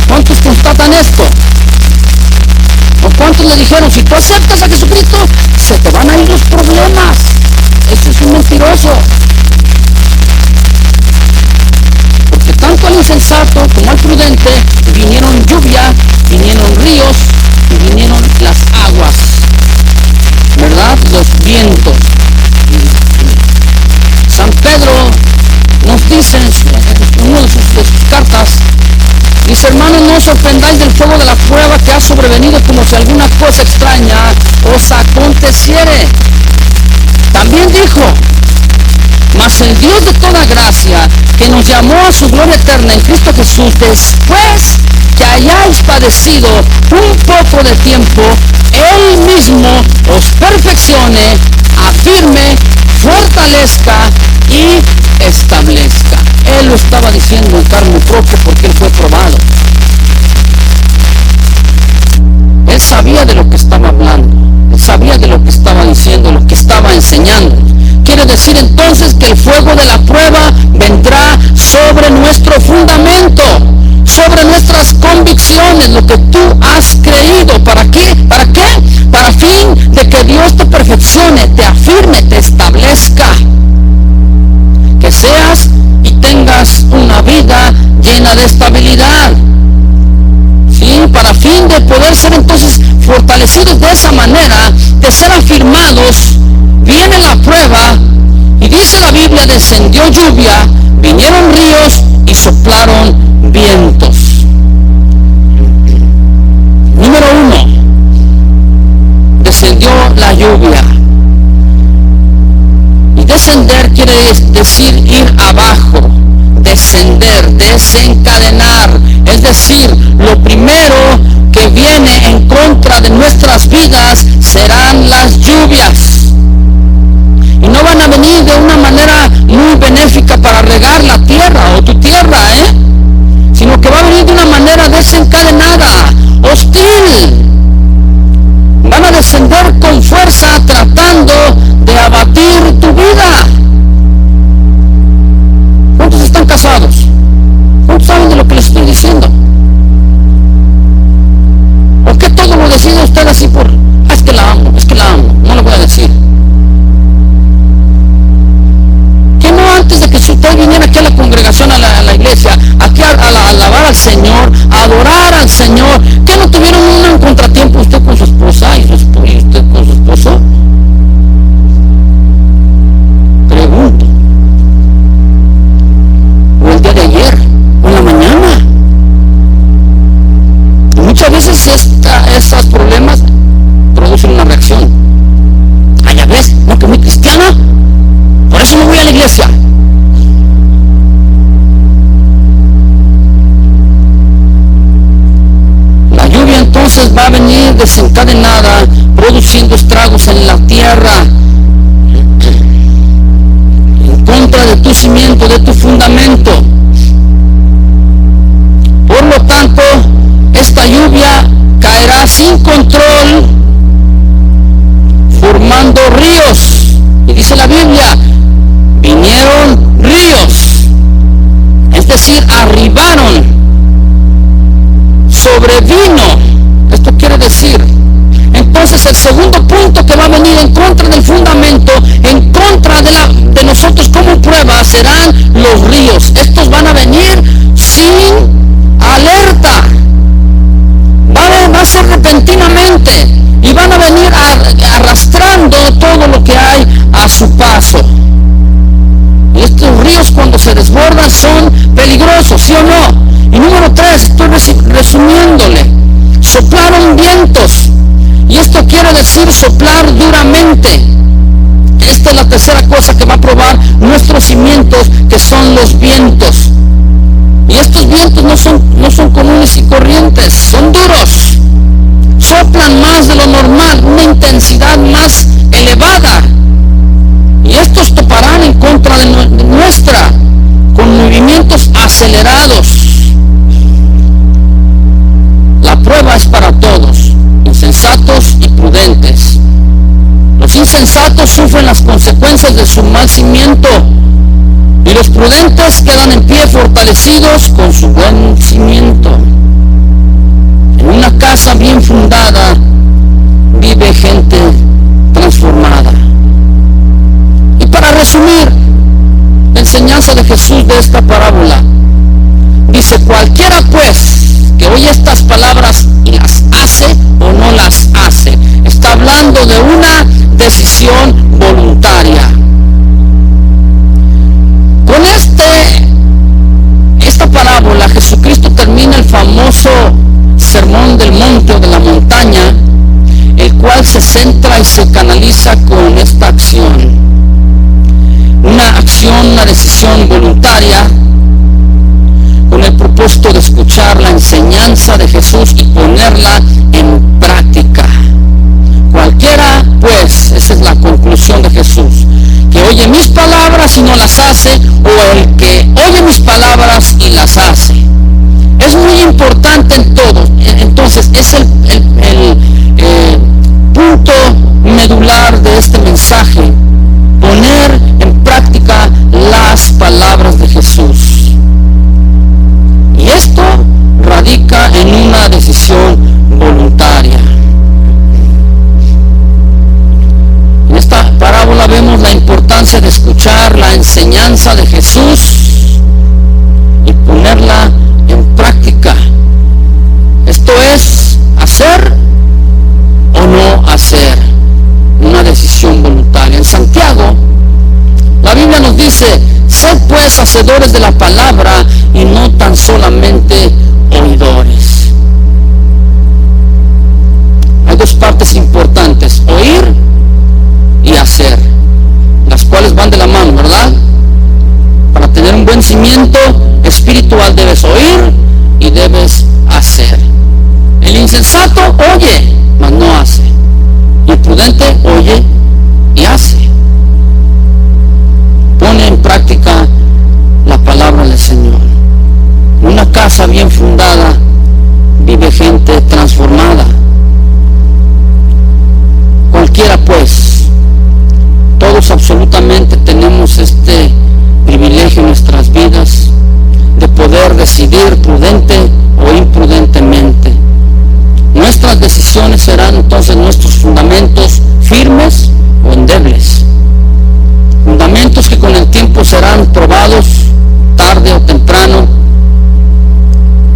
¿Cuántos constatan esto? ¿O cuántos le dijeron, si tú aceptas a Jesucristo, se te van a ir los problemas? Eso es un mentiroso. Porque tanto al insensato como al prudente vinieron lluvia, vinieron ríos y vinieron las aguas, ¿verdad? Los vientos. San Pedro nos dice en una de sus cartas, dice, hermanos, no os sorprendáis del fuego de la prueba que ha sobrevenido como si alguna cosa extraña os aconteciere. También dijo, mas el Dios de toda gracia, que nos llamó a su gloria eterna en Cristo Jesús, después que hayáis padecido un poco de tiempo, Él mismo os perfeccione, afirme, fortalezca y establezca. Él lo estaba diciendo en carne propia porque Él fue probado. Él sabía de lo que estaba hablando, Él sabía de lo que estaba diciendo, lo que estaba enseñando. Quiere decir entonces que el fuego de la prueba vendrá sobre nuestro fundamento, sobre nuestras convicciones, lo que tú has creído. ¿Para qué? ¿Para qué? Para fin de que Dios te perfeccione, te afirme, te establezca. Que seas y tengas una vida llena de estabilidad. ¿Sí? Para fin de poder ser entonces fortalecidos de esa manera, de ser afirmados, viene la prueba y dice la Biblia, descendió lluvia, vinieron ríos y soplaron vientos. Número 1, descendió la lluvia. Y descender quiere decir ir abajo, descender, desencadenar. Es decir, lo primero que viene en contra de nuestras vidas serán las lluvias. Y no van a venir de una manera muy benéfica para regar la tierra o tu tierra, sino que va a venir de una manera desencadenada, hostil. Van a descender con fuerza tratando de abatir tu vida. ¿Cuántos están casados? ¿Cuántos saben de lo que les estoy diciendo? ¿O qué todo lo decide usted así por, es que la amo, no lo voy a decir? ¿Que no antes de que usted viniera aquí a la congregación, a la iglesia, aquí a alabar al Señor, a adorar al Señor, que no tuvieron un contratiempo usted con su esposa y usted con su esposo? Pregunto. O el día de ayer, o en la mañana. Y muchas veces estos problemas producen una reacción. Ah, ya ves, no, que muy cristiana, por eso no voy a la iglesia. La lluvia entonces va a venir desencadenada, produciendo estragos en la tierra, en contra de tu cimiento, de tu fundamento. Por lo tanto, esta lluvia caerá sin control, formando ríos. Y dice la Biblia, vinieron ríos, es decir, arribaron, sobrevino. Esto quiere decir, entonces el segundo punto que va a venir en contra del fundamento, en contra de nosotros como prueba, serán los ríos. Estos van a venir sin alerta, va a ser repentinamente, y van a venir arrastrando todo lo que hay a su paso. Y estos ríos, cuando se desbordan, son peligrosos, ¿sí o no? Y número 3, estoy resumiéndole, soplaron vientos. Y esto quiere decir soplar duramente. Esta es la tercera cosa que va a probar nuestros cimientos, que son los vientos. Y estos vientos no son comunes y corrientes, son duros. Soplan más de lo normal, una intensidad más elevada. Y estos toparán en contra de nuestra, con movimientos acelerados. La prueba es para todos, insensatos y prudentes. Los insensatos sufren las consecuencias de su mal cimiento, y los prudentes quedan en pie fortalecidos con su buen cimiento. En una casa bien fundada vive gente transformada. Y para resumir la enseñanza de Jesús de esta parábola, dice: cualquiera pues que oye estas palabras y las hace o no las hace. Está hablando de una decisión voluntaria. Con esta parábola, Jesucristo termina el famoso sermón del monte o de la montaña, el cual se centra y se canaliza con esta acción. Una decisión voluntaria, con el propósito de escuchar la enseñanza de Jesús y ponerla en práctica. Cualquiera, pues, esa es la conclusión de Jesús, que oye mis palabras y no las hace, o el que oye mis palabras y las hace. Es muy importante en todo. Entonces, es el punto medular de este mensaje, poner en práctica las palabras de Jesús. Y esto radica en una decisión voluntaria. En esta parábola vemos la importancia de escuchar la enseñanza de Jesús y ponerla en práctica. Esto es hacer o no hacer, una decisión voluntaria. En Santiago, la Biblia pues hacedores de la palabra y no tan solamente oidores. Hay dos partes importantes: oír y hacer, las cuales van de la mano, ¿verdad? Para tener un buen cimiento espiritual debes oír y debes hacer. El insensato oye, mas no hace. Y el prudente oye y hace. Pone en práctica la palabra del Señor. Una casa bien fundada vive gente transformada. Cualquiera pues, todos absolutamente tenemos este privilegio en nuestras vidas de poder decidir prudente o imprudentemente. Nuestras decisiones serán entonces nuestros fundamentos firmes o endebles. Fundamentos que con el tiempo serán probados tarde o temprano.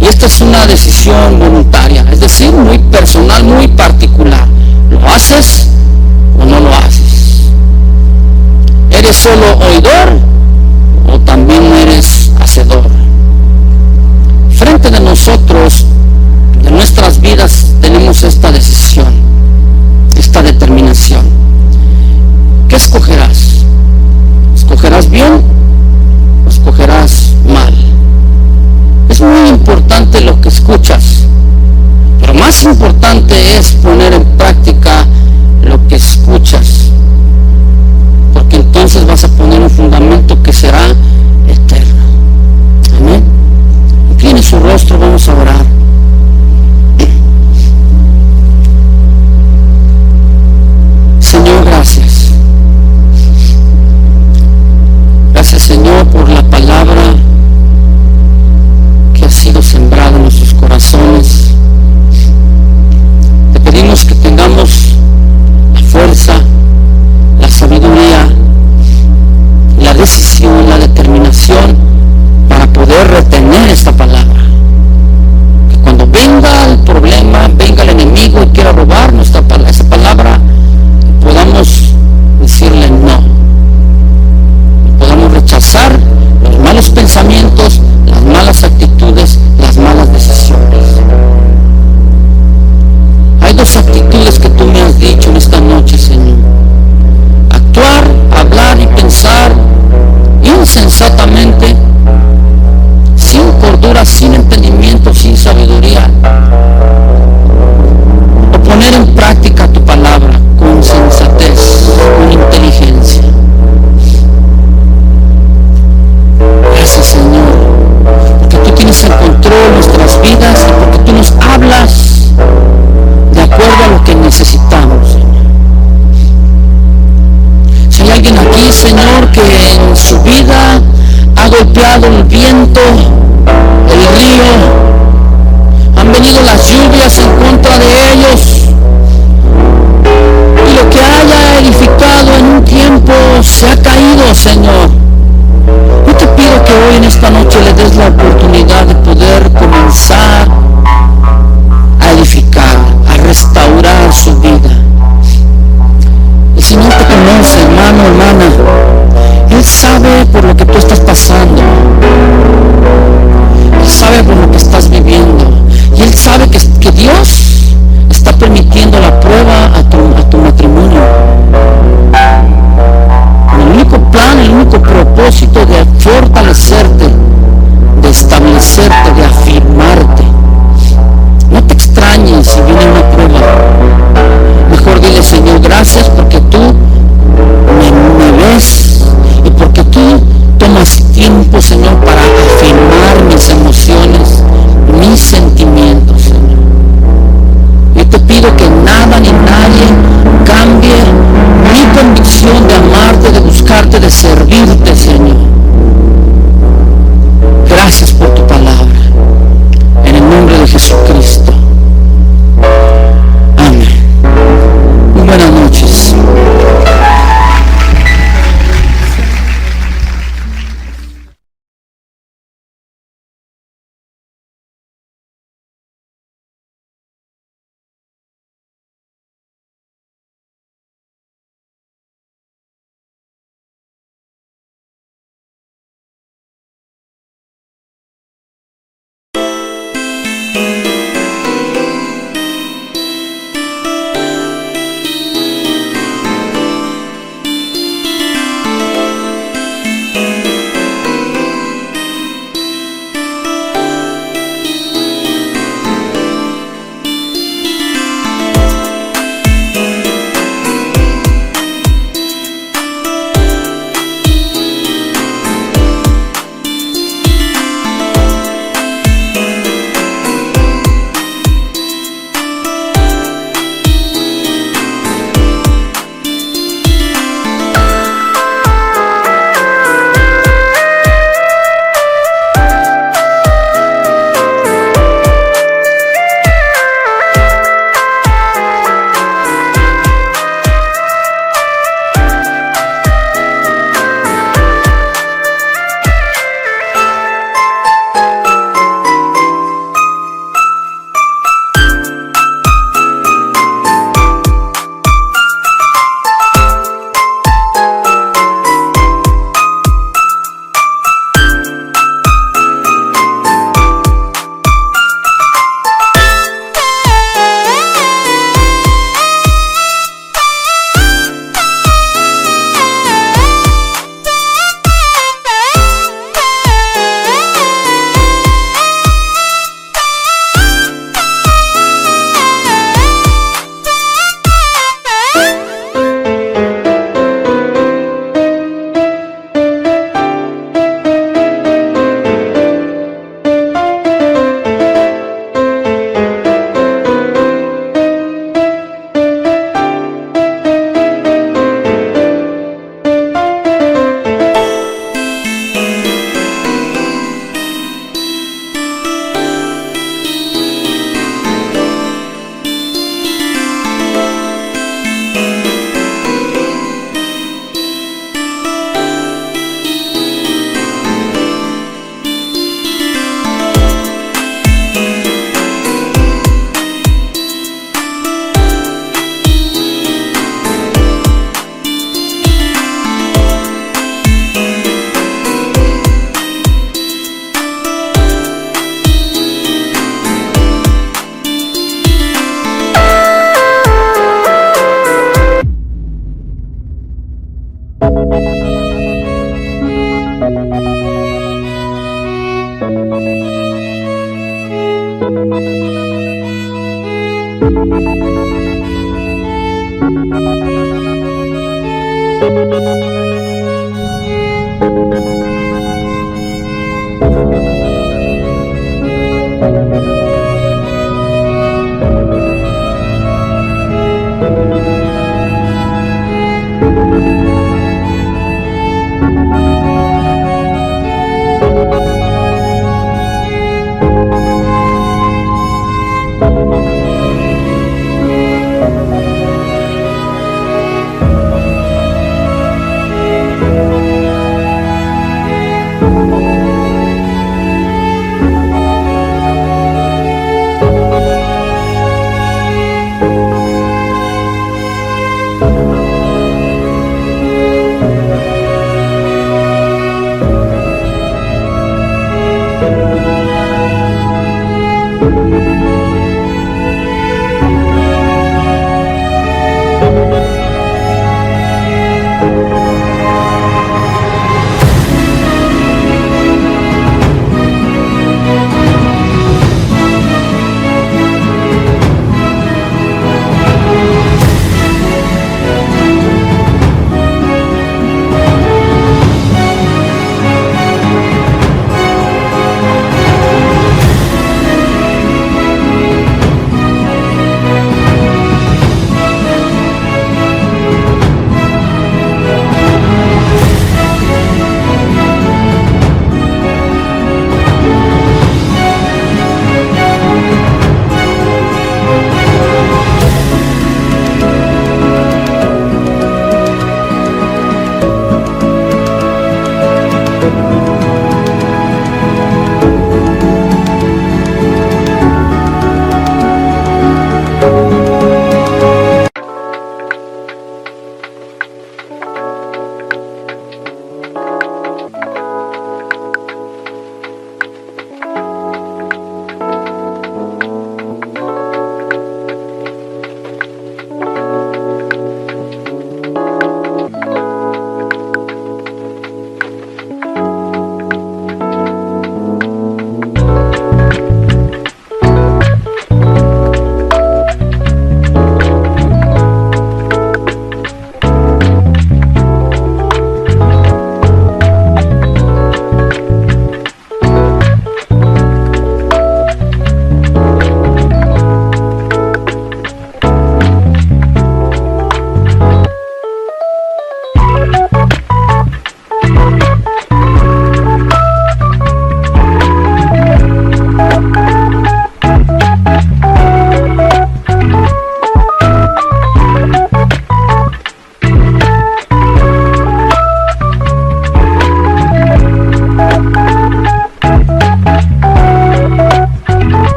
Y esta es una decisión voluntaria, es decir, muy personal, muy particular. ¿Lo haces o no lo haces? ¿Eres solo oidor o también eres hacedor? Frente de nosotros, de nuestras vidas, tenemos esta decisión, esta determinación. ¿Qué escogerás? ¿Escogerás bien o escogerás mal? Es muy importante lo que escuchas, pero más importante es poner en práctica lo que escuchas, porque entonces vas a poner un fundamento que será eterno. Amén. Incline su rostro, vamos a orar. Señor, gracias. Gracias, Señor, por la palabra que ha sido sembrada en nuestros corazones. Te pedimos que tengamos la fuerza, la sabiduría, la decisión, la determinación para poder retener esta palabra. Que cuando venga el problema, venga el enemigo y quiera robar esa palabra, podamos decirle no. Podamos rechazar los malos pensamientos, las malas actitudes, las malas decisiones. Hay dos actitudes que tú me has dicho en esta noche, Señor: actuar, hablar y pensar insensatamente, sin cordura, sin entendimiento, sin sabiduría, o poner en práctica tu palabra con sensatez, con inteligencia. Gracias, Señor, porque tú tienes el control de nuestras vidas y porque tú nos hablas de acuerdo a lo que necesitamos, Señor. Si hay alguien aquí, Señor, que en su vida ha golpeado el viento, el río, han venido las lluvias en contra de ellos, y lo que haya edificado en un tiempo se ha caído, Señor, yo te pido que hoy en esta noche le des la oportunidad de poder comenzar a edificar, a restaurar su vida. El Señor te conoce, hermano, hermana. Él sabe por lo que tú estás pasando.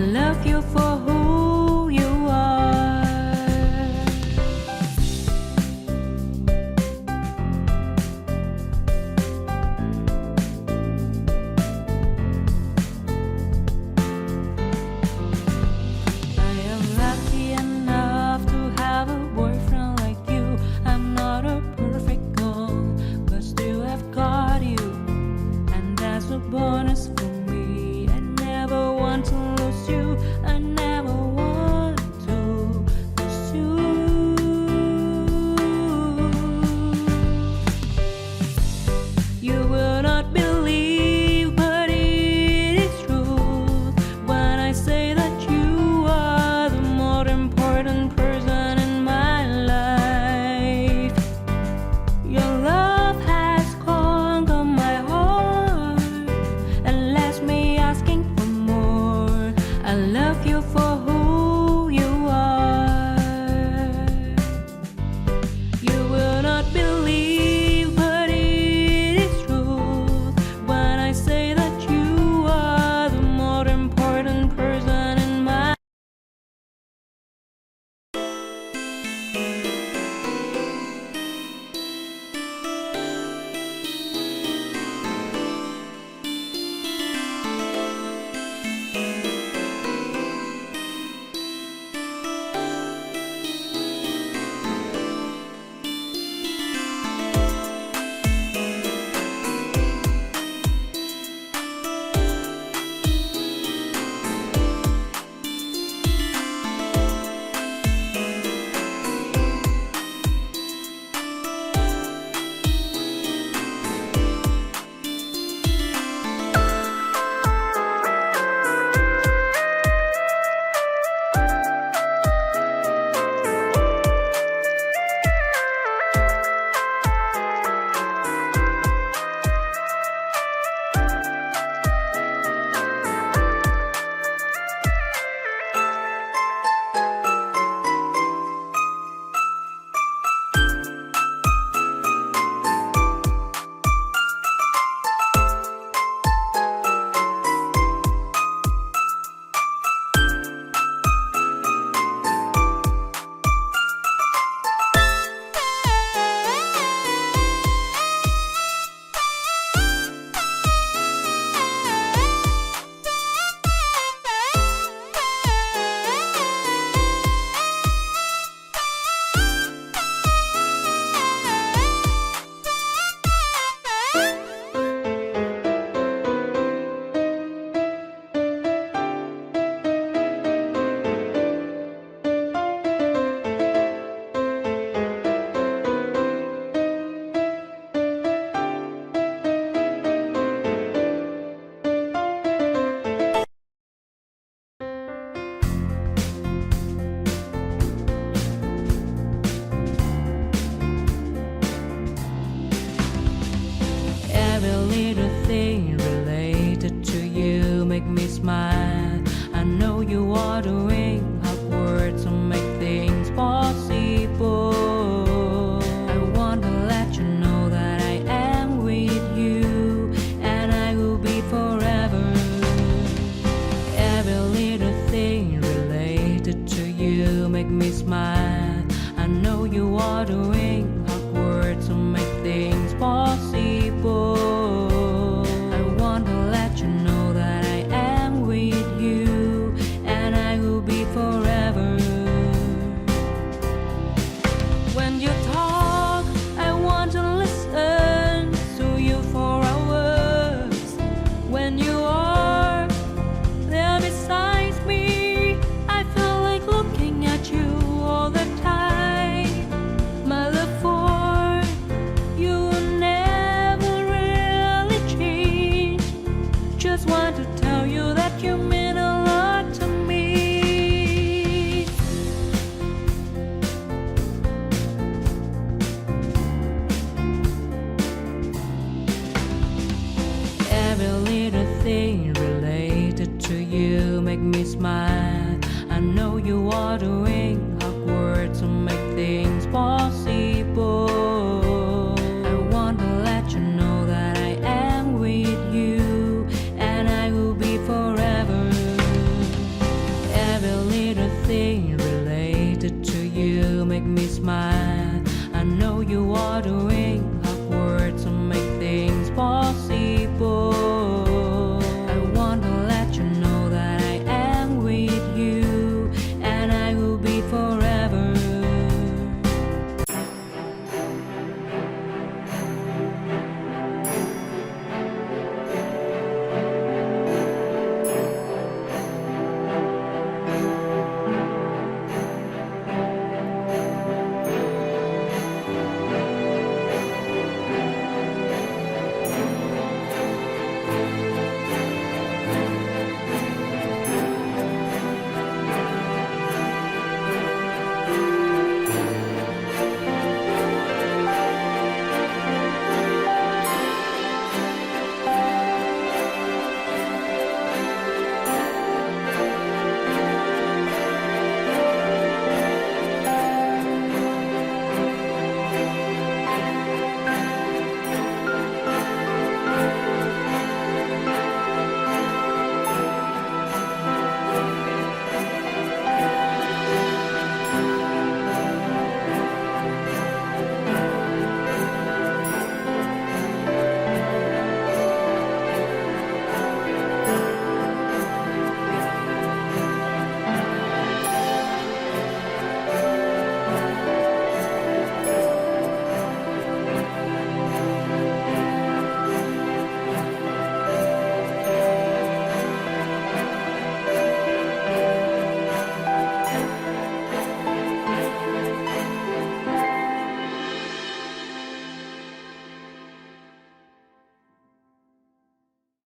love you for who you are. I am lucky enough to have a boyfriend like you. I'm not a perfect girl, but still I've got you, and that's a bonus for me. I never want to lose you. I never want to lose you. You will not believe, but it is true when I say that you are the most important person in my life. Your love has conquered my heart and left me asking for more. I love you for who you are. You will not believe, but it is true when I say that you are the most important person in my life. Every little thing related to you make me smile. I know you are doing hard work to make things possible. I want to let you know that I am with you, and I will be forever. Every little thing related to you make me smile. I know you are doing hard work to make things possible. I want to let you know that I am with you, and I will be forever. When you talk, I want to listen to you for hours. When you are there beside me, I feel like looking at you all the time. My love for you will never really change. Just want to tell you that you mean a lot to me. Every little thing related to you make me smile. I know you are doing hard work to make things possible. I want to let you know that I am with you, and I will be forever. Every little thing related to you make me smile. I know you are the